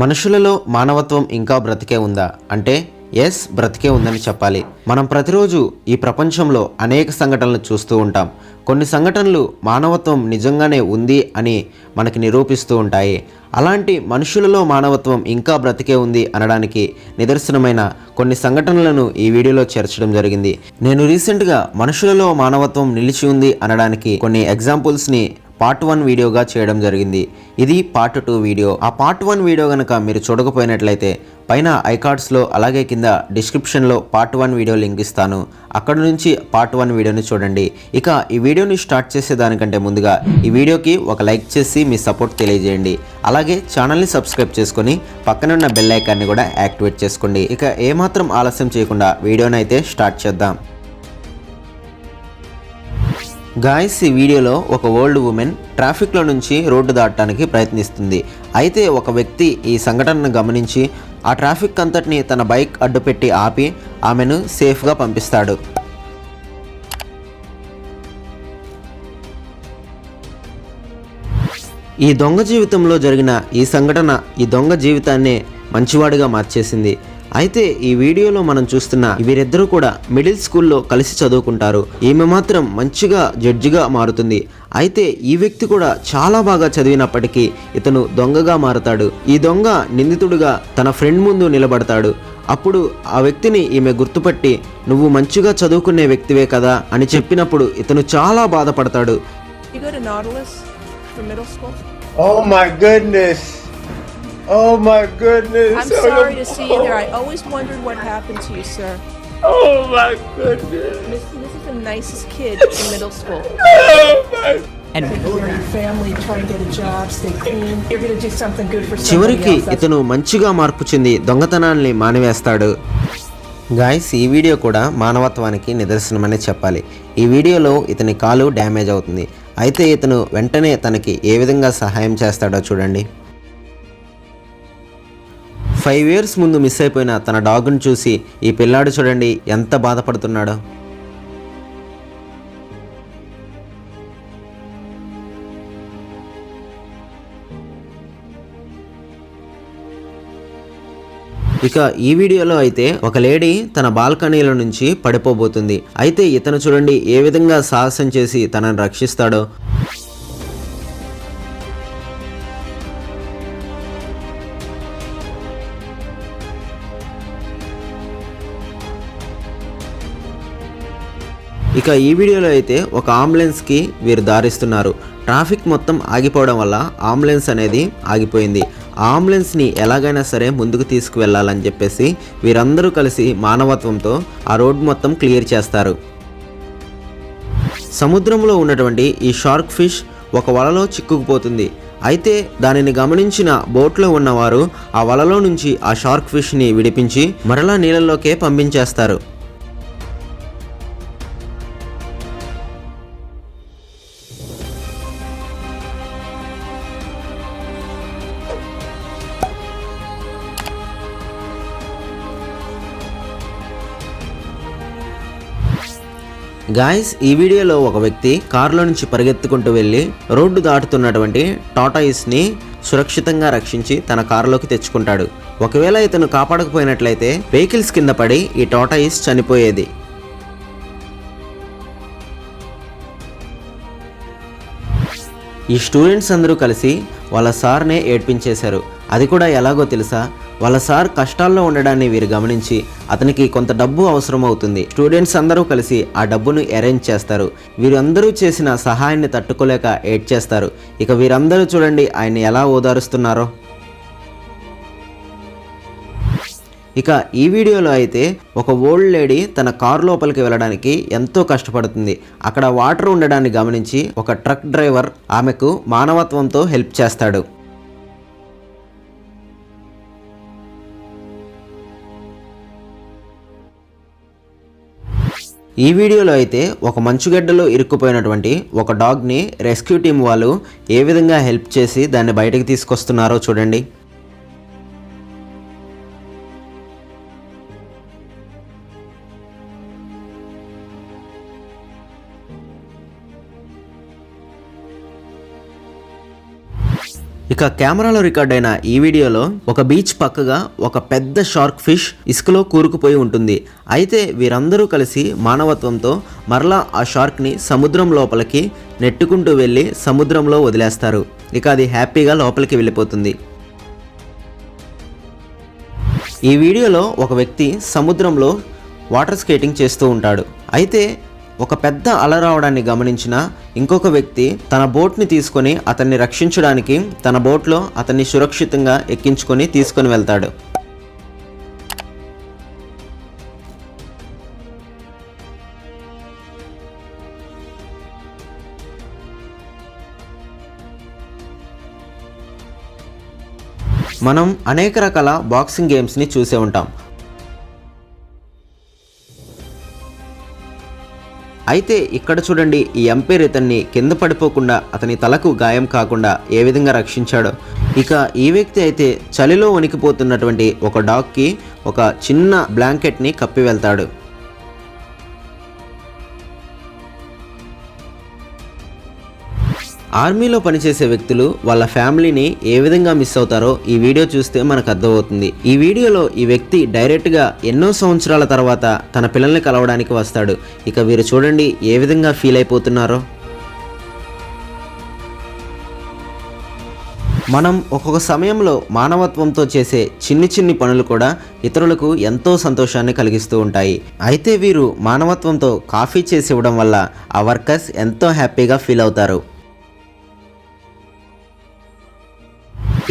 మనుషులలో మానవత్వం ఇంకా బ్రతికే ఉందా అంటే ఎస్, బ్రతికే ఉందని చెప్పాలి. మనం ప్రతిరోజు ఈ ప్రపంచంలో అనేక సంఘటనలు చూస్తూ ఉంటాం. కొన్ని సంఘటనలు మానవత్వం నిజంగానే ఉంది అని మనకి నిరూపిస్తూ ఉంటాయి. అలాంటి మనుషులలో మానవత్వం ఇంకా బ్రతికే ఉంది అనడానికి నిదర్శనమైన కొన్ని సంఘటనలను ఈ వీడియోలో చేర్చడం జరిగింది. నేను రీసెంట్గా మనుషులలో మానవత్వం నిలిచి ఉంది అనడానికి కొన్ని ఎగ్జాంపుల్స్ని పార్ట్ 1 వీడియోగా చేయడం జరిగింది. ఇది పార్ట్ 2 వీడియో. ఆ పార్ట్ 1 వీడియో కనుక మీరు చూడకపోయినట్లయితే పైన ఐకార్డ్స్లో అలాగే కింద డిస్క్రిప్షన్లో పార్ట్ 1 వీడియో లింక్ ఇస్తాను. అక్కడ నుంచి పార్ట్ 1 వీడియోని చూడండి. ఇక ఈ వీడియోని స్టార్ట్ చేసేదానికంటే ముందుగా ఈ వీడియోకి ఒక లైక్ చేసి మీ సపోర్ట్ తెలియజేయండి. అలాగే ఛానల్ని సబ్స్క్రైబ్ చేసుకొని పక్కనున్న బెల్ ఐకాన్ని కూడా యాక్టివేట్ చేసుకోండి. ఇక ఏమాత్రం ఆలస్యం చేయకుండా వీడియోని అయితే స్టార్ట్ చేద్దాం. గాయస్, ఈ వీడియోలో ఒక ఓల్డ్ ఉమెన్ ట్రాఫిక్లో నుంచి రోడ్డు దాటడానికి ప్రయత్నిస్తుంది. అయితే ఒక వ్యక్తి ఈ సంఘటనను గమనించి ఆ ట్రాఫిక్ అంతటిని తన బైక్ అడ్డుపెట్టి ఆపి ఆమెను సేఫ్గా పంపిస్తాడు. ఈ దొంగ జీవితంలో జరిగిన ఈ సంఘటన ఈ దొంగ జీవితాన్నే మంచివాడిగా మార్చేసింది. అయితే ఈ వీడియోలో మనం చూస్తున్న వీరిద్దరూ కూడా మిడిల్ స్కూల్లో కలిసి చదువుకుంటారు. ఈమె మాత్రం మంచిగా జడ్జిగా మారుతుంది. అయితే ఈ వ్యక్తి కూడా చాలా బాగా చదివినప్పటికీ ఇతను దొంగగా మారుతాడు. ఈ దొంగ నిందితుడిగా తన ఫ్రెండ్ ముందు నిలబడతాడు. అప్పుడు ఆ వ్యక్తిని ఈమె గుర్తుపట్టి నువ్వు మంచిగా చదువుకునే వ్యక్తివే కదా అని చెప్పినప్పుడు ఇతను చాలా బాధపడతాడు. Oh my goodness. Oh my goodness. I'm sorry to see you there. I always wondered what happened to you, sir. Oh my goodness. This is the nicest kid in middle school. Oh my. And you're your family, try and get a job, stay clean. You're going to do something good for somebody చివరికి else. ఇతను మంచిగా మార్పు చెంది దొంగతనాన్ని మానివేస్తాడు. Guys, ఈ video కూడా మానవత్వానికి నిదర్శనమనే చెప్పాలి. ఈ వీడియోలో ఇతని కాలు డ్యామేజ్ అవుతుంది. అయితే ఇతను వెంటనే తనకి ఏ విధంగా సహాయం చేస్తాడో చూడండి. 5 years ముందు మిస్ అయిపోయిన తన డాగ్ను చూసి ఈ పిల్లాడు చూడండి ఎంత బాధపడుతున్నాడో. ఇక ఈ వీడియోలో అయితే ఒక లేడీ తన బాల్కనీల నుంచి పడిపోబోతుంది. అయితే ఇతను చూడండి ఏ విధంగా సాహసం చేసి తనను రక్షిస్తాడో. ఇక ఈ వీడియోలో అయితే ఒక అంబులెన్స్కి వీరు దారిస్తున్నారు. ట్రాఫిక్ మొత్తం ఆగిపోవడం వల్ల అంబులెన్స్ అనేది ఆగిపోయింది. ఆ అంబులెన్స్ని ఎలాగైనా సరే ముందుకు తీసుకువెళ్ళాలని చెప్పేసి వీరందరూ కలిసి మానవత్వంతో ఆ రోడ్ మొత్తం క్లియర్ చేస్తారు. సముద్రంలో ఉన్నటువంటి ఈ షార్క్ ఫిష్ ఒక వలలో చిక్కుకుపోతుంది. అయితే దానిని గమనించిన బోట్లో ఉన్నవారు ఆ వలలో నుంచి ఆ షార్క్ ఫిష్ని విడిపించి మరలా నీళ్ళలోకే పంపించేస్తారు. గాయస్, ఈ వీడియోలో ఒక వ్యక్తి కారులో నుంచి పరిగెత్తుకుంటూ వెళ్ళి రోడ్డు దాటుతున్నటువంటి టాటాయిస్ని సురక్షితంగా రక్షించి తన కారులోకి తెచ్చుకుంటాడు. ఒకవేళ ఇతను కాపాడకపోయినట్లయితే వెహికల్స్ కింద పడి ఈ టాటాయిస్ చనిపోయేది. ఈ స్టూడెంట్స్ అందరూ కలిసి వాళ్ళ సార్నే ఏడ్పించేశారు. అది కూడా ఎలాగో తెలుసా? వాళ్ళ సార్ కష్టాల్లో ఉండడాన్ని వీరు గమనించి అతనికి కొంత డబ్బు అవసరం అవుతుంది. స్టూడెంట్స్ అందరూ కలిసి ఆ డబ్బును అరేంజ్ చేస్తారు. వీరందరూ చేసిన సహాయాన్ని తట్టుకోలేక ఏడ్ చేస్తారు. ఇక వీరందరూ చూడండి ఆయన్ని ఎలా ఓదారుస్తున్నారో. ఇక ఈ వీడియోలో అయితే ఒక ఓల్డ్ లేడీ తన కారు లోపలికి వెళ్ళడానికి ఎంతో కష్టపడుతుంది. అక్కడ వాటర్ ఉండడాన్ని గమనించి ఒక ట్రక్ డ్రైవర్ ఆమెకు మానవత్వంతో హెల్ప్ చేస్తాడు. ఈ వీడియోలో అయితే ఒక మంచుగడ్డలో ఇరుక్కుపోయినటువంటి ఒక డాగ్ని రెస్క్యూ టీం వాళ్ళు ఏ విధంగా హెల్ప్ చేసి దాన్ని బయటకు తీసుకొస్తున్నారో చూడండి. ఇక కెమెరాలో రికార్డ్ అయిన ఈ వీడియోలో ఒక బీచ్ పక్కగా ఒక పెద్ద షార్క్ ఫిష్ ఇసుకలో కూరుకుపోయి ఉంటుంది. అయితే వీరందరూ కలిసి మానవత్వంతో మరలా ఆ షార్క్ని సముద్రం లోపలికి నెట్టుకుంటూ వెళ్ళి సముద్రంలో వదిలేస్తారు. ఇక అది హ్యాపీగా లోపలికి వెళ్ళిపోతుంది. ఈ వీడియోలో ఒక వ్యక్తి సముద్రంలో వాటర్ స్కేటింగ్ చేస్తూ ఉంటాడు. అయితే ఒక పెద్ద అల రావడాన్ని గమనించిన ఇంకొక వ్యక్తి తన బోట్ని తీసుకొని అతన్ని రక్షించడానికి తన బోట్లో అతన్ని సురక్షితంగా ఎక్కించుకొని తీసుకొని వెళ్తాడు. మనం అనేక రకాల బాక్సింగ్ గేమ్స్ని చూసే ఉంటాం. అయితే ఇక్కడ చూడండి, ఈ ఎంపైర్ ఇతన్ని కింద పడిపోకుండా అతని తలకు గాయం కాకుండా ఏ విధంగా రక్షించాడో. ఇక ఈ వ్యక్తి అయితే చలిలో వణికిపోతున్నటువంటి ఒక డాగ్కి ఒక చిన్న బ్లాంకెట్ని కప్పి వెళ్తాడు. ఆర్మీలో పనిచేసే వ్యక్తులు వాళ్ళ ఫ్యామిలీని ఏ విధంగా మిస్ అవుతారో ఈ వీడియో చూస్తే మనకు అర్థమవుతుంది. ఈ వీడియోలో ఈ వ్యక్తి డైరెక్ట్గా ఎన్నో సంవత్సరాల తర్వాత తన పిల్లల్ని కలవడానికి వస్తాడు. ఇక వీరు చూడండి ఏ విధంగా ఫీల్ అయిపోతున్నారో. మనం ఒక్కొక్క సమయంలో మానవత్వంతో చేసే చిన్ని పనులు కూడా ఇతరులకు ఎంతో సంతోషాన్ని కలిగిస్తూ ఉంటాయి. అయితే వీరు మానవత్వంతో కాఫీ చేసి ఇవ్వడం వల్ల ఆ వర్కర్స్ ఎంతో హ్యాపీగా ఫీల్ అవుతారు.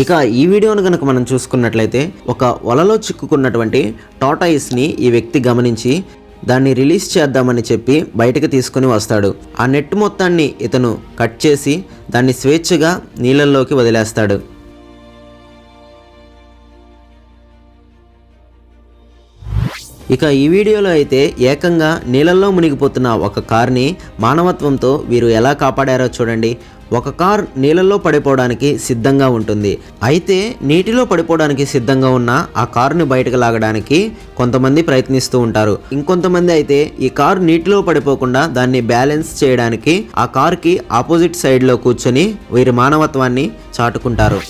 ఇక ఈ వీడియోను కనుక మనం చూసుకున్నట్లయితే ఒక వలలో చిక్కుకున్నటువంటి టార్టాయిస్ని ఈ వ్యక్తి గమనించి దాన్ని రిలీజ్ చేద్దామని చెప్పి బయటకు తీసుకుని వస్తాడు. ఆ నెట్ మొత్తాన్ని ఇతను కట్ చేసి దాన్ని స్వేచ్ఛగా నీళ్ళల్లోకి వదిలేస్తాడు. ఇక ఈ వీడియోలో అయితే ఏకంగా నీళ్ళల్లో మునిగిపోతున్న ఒక కార్ని మానవత్వంతో వీరు ఎలా కాపాడారో చూడండి. ఒక కార్ నీళ్ళల్లో పడిపోవడానికి సిద్ధంగా ఉంటుంది. అయితే నీటిలో పడిపోవడానికి సిద్ధంగా ఉన్న ఆ కారుని బయటకు లాగడానికి కొంతమంది ప్రయత్నిస్తూ ఉంటారు. ఇంకొంతమంది అయితే ఈ కారు నీటిలో పడిపోకుండా దాన్ని బ్యాలెన్స్ చేయడానికి ఆ కార్కి ఆపోజిట్ సైడ్లో కూర్చొని వీరి మానవత్వాన్ని చాటుకుంటారు.